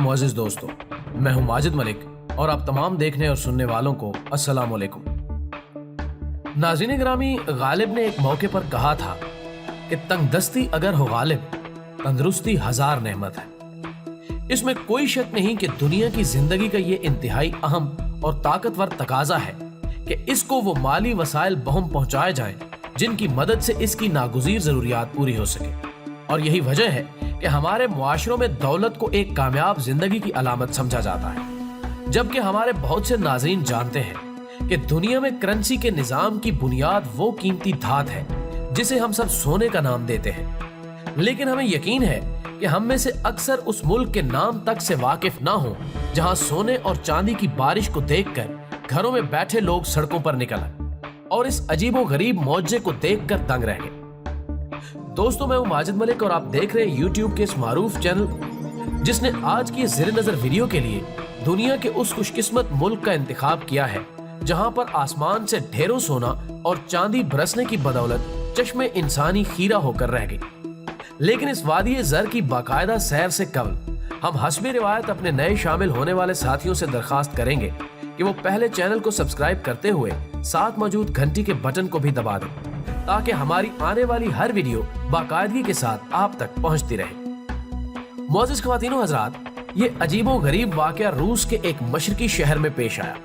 मुअज़्ज़िज़ दोस्तों, मैं हूं माजिद मलिक और आप तमाम देखने और सुनने वालों को अस्सलाम वालेकुम। नाज़रीन ग्रामी, गालिब ने एक मौके पर कहा था कि तंगदस्ती अगर हो गालिब, तंदुरुस्ती हजार नेमत है। इसमें कोई शक नहीं कि दुनिया की जिंदगी का ये इंतहाई अहम और ताकतवर तकाजा है कि इसको वो माली वसाइल बहम पहुंचाए जाएं जिनकी मदद से इसकी नागुज़ीर ज़रूरियात पूरी हो सके। और यही वजह है कि हमारे मुआशरों में दौलत को एक कामयाब जिंदगी की अलामत समझा जाता है, जबकि हमारे बहुत से नाज़रीन जानते हैं कि दुनिया में करेंसी के निज़ाम की बुनियाद वो कीमती धात है जिसे हम सब सोने का नाम देते हैं। लेकिन हमें यकीन है कि हम में से अक्सर उस मुल्क के नाम तक से वाकिफ ना हो जहां सोने और चांदी की बारिश को देखकर घरों में बैठे लोग सड़कों पर निकल आए और इस अजीबो गरीब मौजे को देखकर दंग रह गए। दोस्तों, मैं हूं माजिद मलिक और आप देख रहे हैं यूट्यूब के इस मारूफ चैनल जिसने आज की ज़ेरे नज़र वीडियो के लिए दुनिया के उस खुशकिस्मत मुल्क का इंतखाब किया है जहां पर आसमान से ढेरों सोना और चांदी बरसने की बदौलत चश्मे इंसानी खीरा होकर रह गई। लेकिन इस वादी ज़र की बाकायदा सैर से कबल हम हस्बे रिवायत अपने नए शामिल होने वाले साथियों से दरखास्त करेंगे कि वो पहले चैनल को सब्सक्राइब करते हुए साथ मौजूद घंटी के बटन को भी दबा दें ताकि हमारी आने वाली हर वीडियो बाकायदगी के साथ आप तक पहुंचती रहे। मुअज़्ज़िज़ ख़वातीन व हज़रात, ये अजीबो गरीब वाक़या रूस के एक मशरकी शहर में पेश आया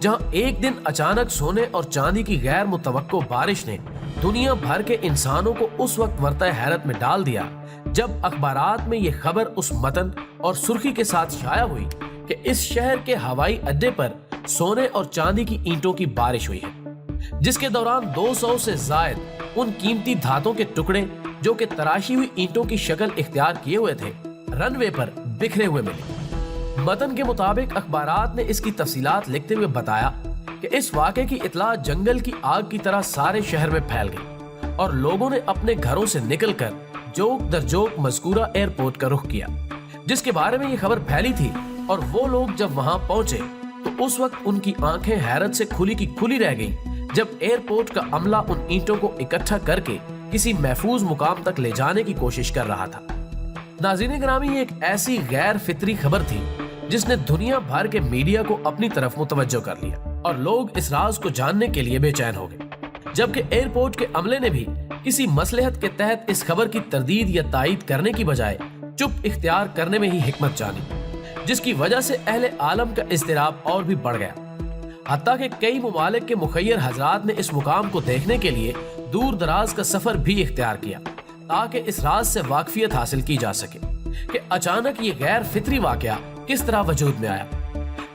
जहां एक दिन अचानक सोने और चांदी की गैर मुतवक्को बारिश ने दुनिया भर के इंसानों को उस वक्त वर्ता हैरत में डाल दिया जब अखबारात में ये खबर उस मतन और सुर्खी के साथ शाया हुई कि इस शहर के हवाई अड्डे पर सोने और चांदी की ईंटों की बारिश हुई है, जिसके दौरान 200 से जायद उन कीमती धातों के टुकड़े जो कि तराशी हुई ईंटों की शक्ल इख्तियार किए हुए थे रनवे पर बिखरे हुए मिले। मतन के मुताबिक अखबारात ने इसकी तफसीलात लिखते हुए बताया कि इस वाक़े की इतला जंगल की आग की तरह सारे शहर में फैल गई और लोगों ने अपने घरों से निकलकर जोक दर जोक मज़कूरा एयरपोर्ट का रुख किया जिसके बारे में ये खबर फैली थी। और वो लोग जब वहां पहुंचे तो उस वक्त उनकी आंखें हैरत से खुली की खुली रह गईं जब एयरपोर्ट का अमला उन ईंटों को इकट्ठा करके किसी महफूज मुकाम तक ले जाने की कोशिश कर रहा था। नाज़रीन ग्रामी, एक ऐसी गैर फितरी खबर थी जिसने दुनिया भर के मीडिया को अपनी तरफ मुतवज्जो कर लिया और लोग इस राज को जानने के लिए बेचैन हो गए, जबकि एयरपोर्ट के अमले ने भी किसी मसलहत के तहत इस खबर की तरदीद या तायीद करने की बजाय चुप इख्तियार करने में ही हिकमत जानी, जिसकी वजह से अहले आलम का इज़्तिराब और भी बढ़ गया। हत्ता कि कई मुमालिक के मुखय्यर हजरात ने इस मुकाम को देखने के लिए दूर दराज का सफर भी इख्तियार किया ताकि इस राज से वाकफियत हासिल की जा सके कि अचानक ये गैर फितरी वाकया किस तरह वजूद में आया।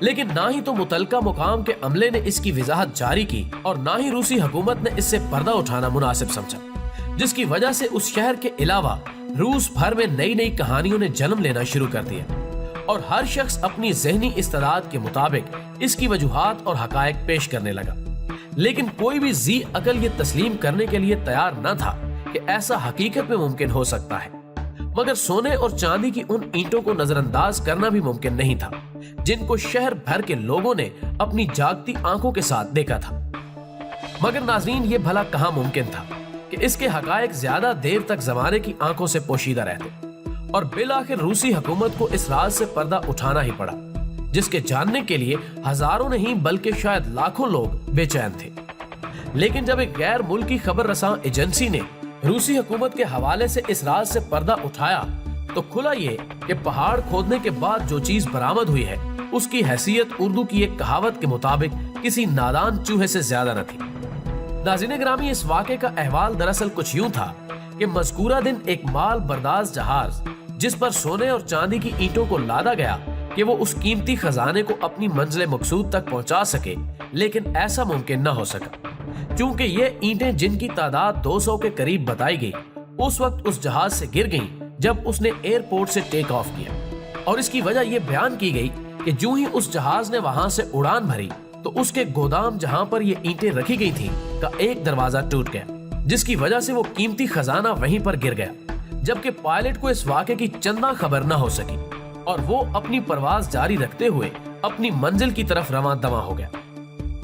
लेकिन ना ही तो मुतलका मुकाम के अमले ने इसकी वजाहत जारी की और ना ही रूसी हुकूमत ने इससे पर्दा उठाना मुनासिब समझा, जिसकी वजह से उस शहर के अलावा रूस भर में नई नई कहानियों ने जन्म लेना शुरू कर दिया और हर शख्स अपनी ज़हनी इस्तेदाद के मुताबिक इसकी वजूहात और हकायक पेश करने लगा। लेकिन कोई भी जी अकल ये तस्लीम करने के लिए तैयार न था कि ऐसा हकीकत में मुमकिन हो सकता है, मगर सोने और चांदी की उन ईंटों को नजरअंदाज करना भी मुमकिन नहीं था जिनको शहर भर के लोगों ने अपनी जागती आंखों के साथ देखा था। मगर नाज़रीन, ये भला कहाँ मुमकिन था कि इसके हकायक ज्यादा देर तक जमाने की आंखों से पोशीदा रहते और बिलाखिर रूसी हुकूमत को इस राज से पर्दा उठाना ही पड़ा, जिसके जानने के लिए हजारों नहीं बल्कि शायद लाखों लोग बेचैन थे। लेकिन जब एक गैर मुल्की खबर रसां एजेंसी ने रूसी हुकूमत के हवाले से इस राज से पर्दा उठाया तो खुला ये कि पहाड़ खोदने के बाद जो चीज बरामद हुई है उसकी हैसियत उर्दू की एक कहावत के मुताबिक किसी नादान चूहे से ज्यादा न थी। नाज़रीन ग्रामी, इस वाक़े का अहवाल दरअसल कुछ यूं था कि मज़कूरा दिन एक माल बर्दाश्त जहाज जिस पर सोने और चांदी की ईंटों को लादा गया कि वो उस कीमती खजाने को अपनी मंजिल मकसूद तक पहुंचा सके, लेकिन ऐसा मुमकिन न हो सका क्योंकि ये ईंटें जिनकी तादाद 200 के करीब बताई गई उस वक्त उस जहाज से गिर गईं जब उसने एयरपोर्ट से टेक ऑफ किया। और इसकी वजह यह बयान की गई कि जो ही उस जहाज ने वहां से उड़ान भरी तो उसके गोदाम जहां पर ये ईंटें रखी गई थी का एक दरवाजा टूट गया, जिसकी वजह से वो कीमती खजाना वहीं पर गिर गया, जबकि पायलट को इस वाक़े की चंदा खबर न हो सकी और वो अपनी परवाज जारी रखते हुए अपनी मंजिल की तरफ रवां दवा हो गया।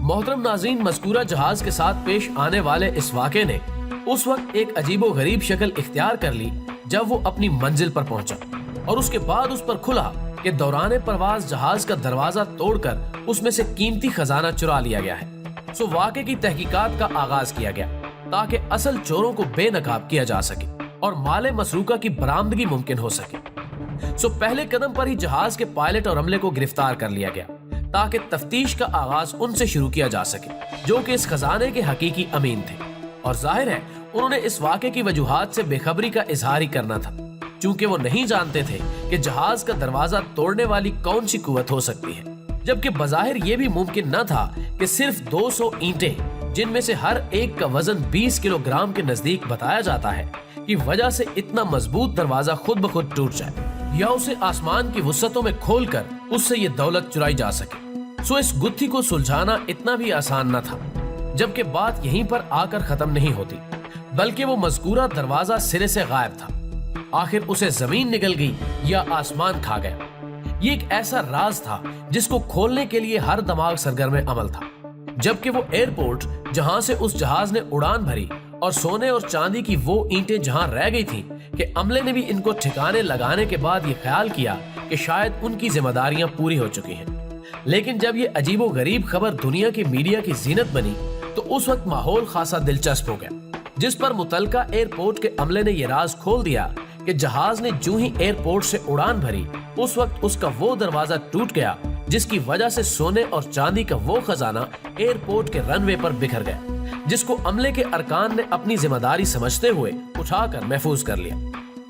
मोहतरम नाज़रीन, मज़कूरा जहाज के साथ पेश आने वाले इस वाक़े ने उस वक्त एक अजीबो गरीब शक्ल इख्तियार कर ली जब वो अपनी मंजिल पर पहुंचा और उसके बाद उस पर खुला کہ دوران پرواز جہاز کا دروازہ توڑ کر اس میں سے قیمتی خزانہ چرا لیا گیا ہے۔ سو واقعے کی تحقیقات کا آغاز کیا گیا تاکہ اصل چوروں کو بے نقاب کیا جا سکے اور مال مسروقہ کی برآمدگی ممکن ہو سکے۔ سو پہلے قدم پر ہی جہاز کے پائلٹ اور عملے کو گرفتار کر لیا گیا تاکہ تفتیش کا آغاز ان سے شروع کیا جا سکے جو کہ اس خزانے کے حقیقی امین تھے، اور ظاہر ہے انہوں نے اس واقعے کی وجوہات سے بے خبری کا اظہار ہی کرنا تھا، چونکہ وہ نہیں جانتے تھے کہ جہاز کا دروازہ توڑنے والی کون سی قوت ہو سکتی ہے، جبکہ بظاہر یہ بھی ممکن نہ تھا کہ صرف 200 اینٹیں، جن میں سے ہر ایک کا وزن 20 کلو گرام کے نزدیک بتایا جاتا ہے، کی وجہ سے اتنا مضبوط دروازہ خود بخود ٹوٹ جائے یا اسے آسمان کی وسعتوں میں کھول کر اس سے یہ دولت چرائی جا سکے۔ سو اس گتھی کو سلجھانا اتنا بھی آسان نہ تھا، جبکہ بات یہیں پر آ کر ختم نہیں ہوتی، بلکہ وہ مذکورہ دروازہ سرے سے غائب تھا۔ آخر اسے زمین نگل گئی یا آسمان کھا گیا؟ یہ ایک ایسا راز تھا جس کو کھولنے کے لیے ہر دماغ سرگرم عمل تھا، جبکہ وہ ایئرپورٹ جہاں سے اس جہاز نے اڑان بھری اور سونے اور چاندی کی وہ اینٹیں جہاں رہ گئی تھیں کہ عملے نے بھی ان کو ٹھکانے لگانے کے بعد یہ خیال کیا کہ شاید ان کی ذمہ داریاں پوری ہو چکی ہیں، لیکن جب یہ عجیب و غریب خبر دنیا کی میڈیا کی زینت بنی تو اس وقت ماحول خاصا دلچسپ ہو گیا، جس پر متعلقہ ایئرپورٹ کے عملے نے یہ راز کھول دیا کہ جہاز نے جو ہی ایئرپورٹ سے اڑان بھری اس وقت اس کا وہ دروازہ ٹوٹ گیا جس کی وجہ سے سونے اور چاندی کا وہ خزانہ ایئرپورٹ کے رن وے پر بکھر گیا، جس کو عملے کے ارکان نے اپنی ذمہ داری سمجھتے ہوئے اٹھا کر محفوظ کر لیا۔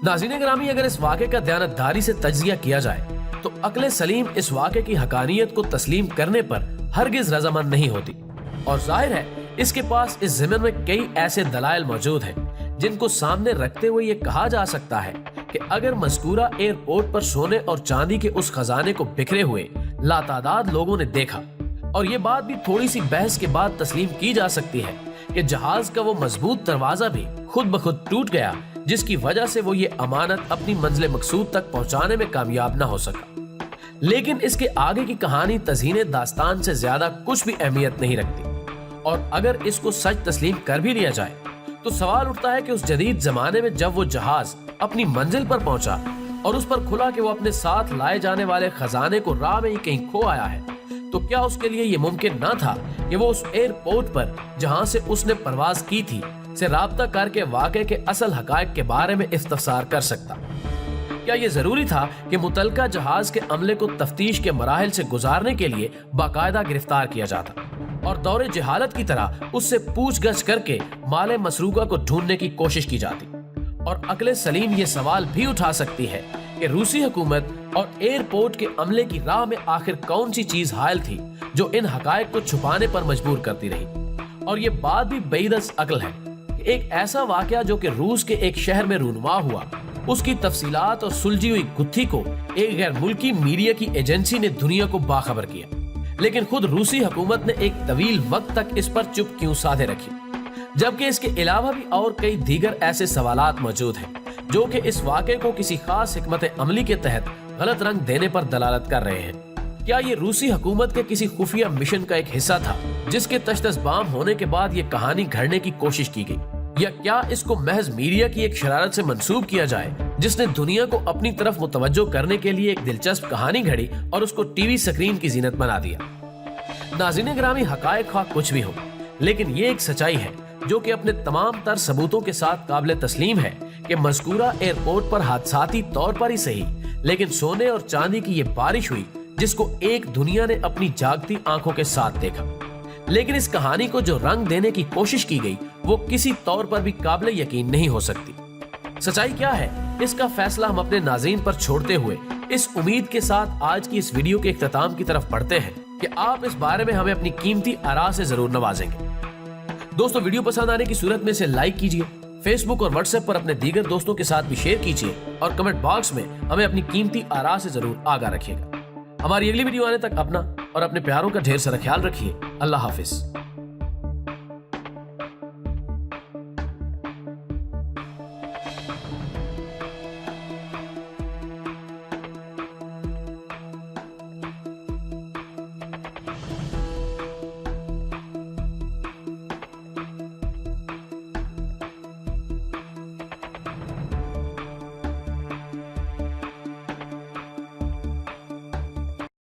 ناظرین گرامی، اگر اس واقعے کا دیانتداری سے تجزیہ کیا جائے تو عقل سلیم اس واقعے کی حقانیت کو تسلیم کرنے پر ہرگز رضامند نہیں ہوتی، اور ظاہر ہے اس کے پاس اس ضمن میں کئی ایسے دلائل موجود ہیں جن کو سامنے رکھتے ہوئے یہ کہا جا سکتا ہے کہ اگر مذکورہ ایئرپورٹ پر سونے اور چاندی کے اس خزانے کو بکھرے ہوئے لاتعداد لوگوں نے دیکھا، اور یہ بات بھی تھوڑی سی بحث کے بعد تسلیم کی جا سکتی ہے کہ جہاز کا وہ مضبوط دروازہ بھی خود بخود ٹوٹ گیا، جس کی وجہ سے وہ یہ امانت اپنی منزل مقصود تک پہنچانے میں کامیاب نہ ہو سکا۔ لیکن اس کے آگے کی کہانی تزئین داستان سے زیادہ کچھ بھی اہمیت نہیں رکھتی، اور اگر اس کو سچ تسلیم کر بھی لیا جائے تو سوال اٹھتا ہے کہ اس جدید زمانے میں جب وہ جہاز اپنی منزل پر پہنچا اور اس پر کھلا کہ وہ اپنے ساتھ لائے جانے والے خزانے کو راہ میں ہی کہیں کھو آیا ہے، تو کیا اس کے لیے یہ ممکن نہ تھا کہ وہ اس ایئرپورٹ پر جہاں سے اس نے پرواز کی تھی سے رابطہ کر کے واقعے کے اصل حقائق کے بارے میں استفسار کر سکتا؟ کیا یہ ضروری تھا کہ متعلقہ جہاز کے عملے کو تفتیش کے مراحل سے گزارنے کے لیے باقاعدہ گرفتار کیا جاتا اور دور جہالت کی طرح اس سے پوچھ گچھ کر کے مال مسروقہ کو ڈھونڈنے کی کوشش کی جاتی؟ اور عقل سلیم یہ سوال بھی اٹھا سکتی ہے کہ روسی حکومت اور ایئرپورٹ کے عملے کی راہ میں آخر کون سی چیز حائل تھی جو ان حقائق کو چھپانے پر مجبور کرتی رہی؟ اور یہ بات بھی بعیدز عقل ہے کہ ایک ایسا واقعہ جو کہ روس کے ایک شہر میں رونما ہوا، اس کی تفصیلات اور سلجھی ہوئی گتھی کو ایک غیر ملکی میڈیا کی ایجنسی نے دنیا کو باخبر کیا، لیکن خود روسی حکومت نے ایک طویل وقت تک اس پر چپ کیوں سادھے رکھی، جبکہ اس کے علاوہ بھی اور کئی دیگر ایسے سوالات موجود ہیں جو کہ اس واقعے کو کسی خاص حکمت عملی کے تحت غلط رنگ دینے پر دلالت کر رہے ہیں۔ کیا یہ روسی حکومت کے کسی خفیہ مشن کا ایک حصہ تھا جس کے تشدس بام ہونے کے بعد یہ کہانی گھڑنے کی کوشش کی گئی، یا کیا اس کو محض میڈیا کی ایک شرارت سے منسوب کیا جائے جس نے دنیا کو اپنی طرف متوجہ کرنے کے لیے ایک دلچسپ کہانی گھڑی اور اس کو ٹی وی سکرین کی زینت بنا دیا؟ ناظرین گرامی، حقائق خواہ کچھ بھی ہو، لیکن یہ ایک سچائی ہے جو کہ اپنے تمام تر ثبوتوں کے ساتھ قابل تسلیم ہے کہ مذکورہ ایئرپورٹ پر حادثاتی طور پر ہی صحیح لیکن سونے اور چاندی کی یہ بارش ہوئی جس کو ایک دنیا نے اپنی جاگتی آنکھوں کے ساتھ دیکھا، لیکن اس کہانی کو جو رنگ دینے کی کوشش کی گئی وہ کسی طور پر بھی قابل یقین نہیں ہو سکتی۔ سچائی کیا ہے اس کا فیصلہ ہم اپنے ناظرین پر چھوڑتے ہوئے اس امید کے ساتھ آج کی اس ویڈیو کے اختتام کی طرف بڑھتے ہیں کہ آپ اس بارے میں ہمیں اپنی قیمتی آراء سے ضرور نوازیں گے۔ دوستو، ویڈیو پسند آنے کی صورت میں اسے لائک کیجئے، فیس بک اور واٹس ایپ پر اپنے دیگر دوستوں کے ساتھ بھی شیئر کیجئے، اور کمنٹ باکس میں ہمیں اپنی قیمتی آراء سے ضرور آگاہ رکھیے گا۔ ہماری اگلی ویڈیو آنے تک اپنا اور اپنے پیاروں کا ڈھیر سارا خیال رکھیے۔ اللہ حافظ۔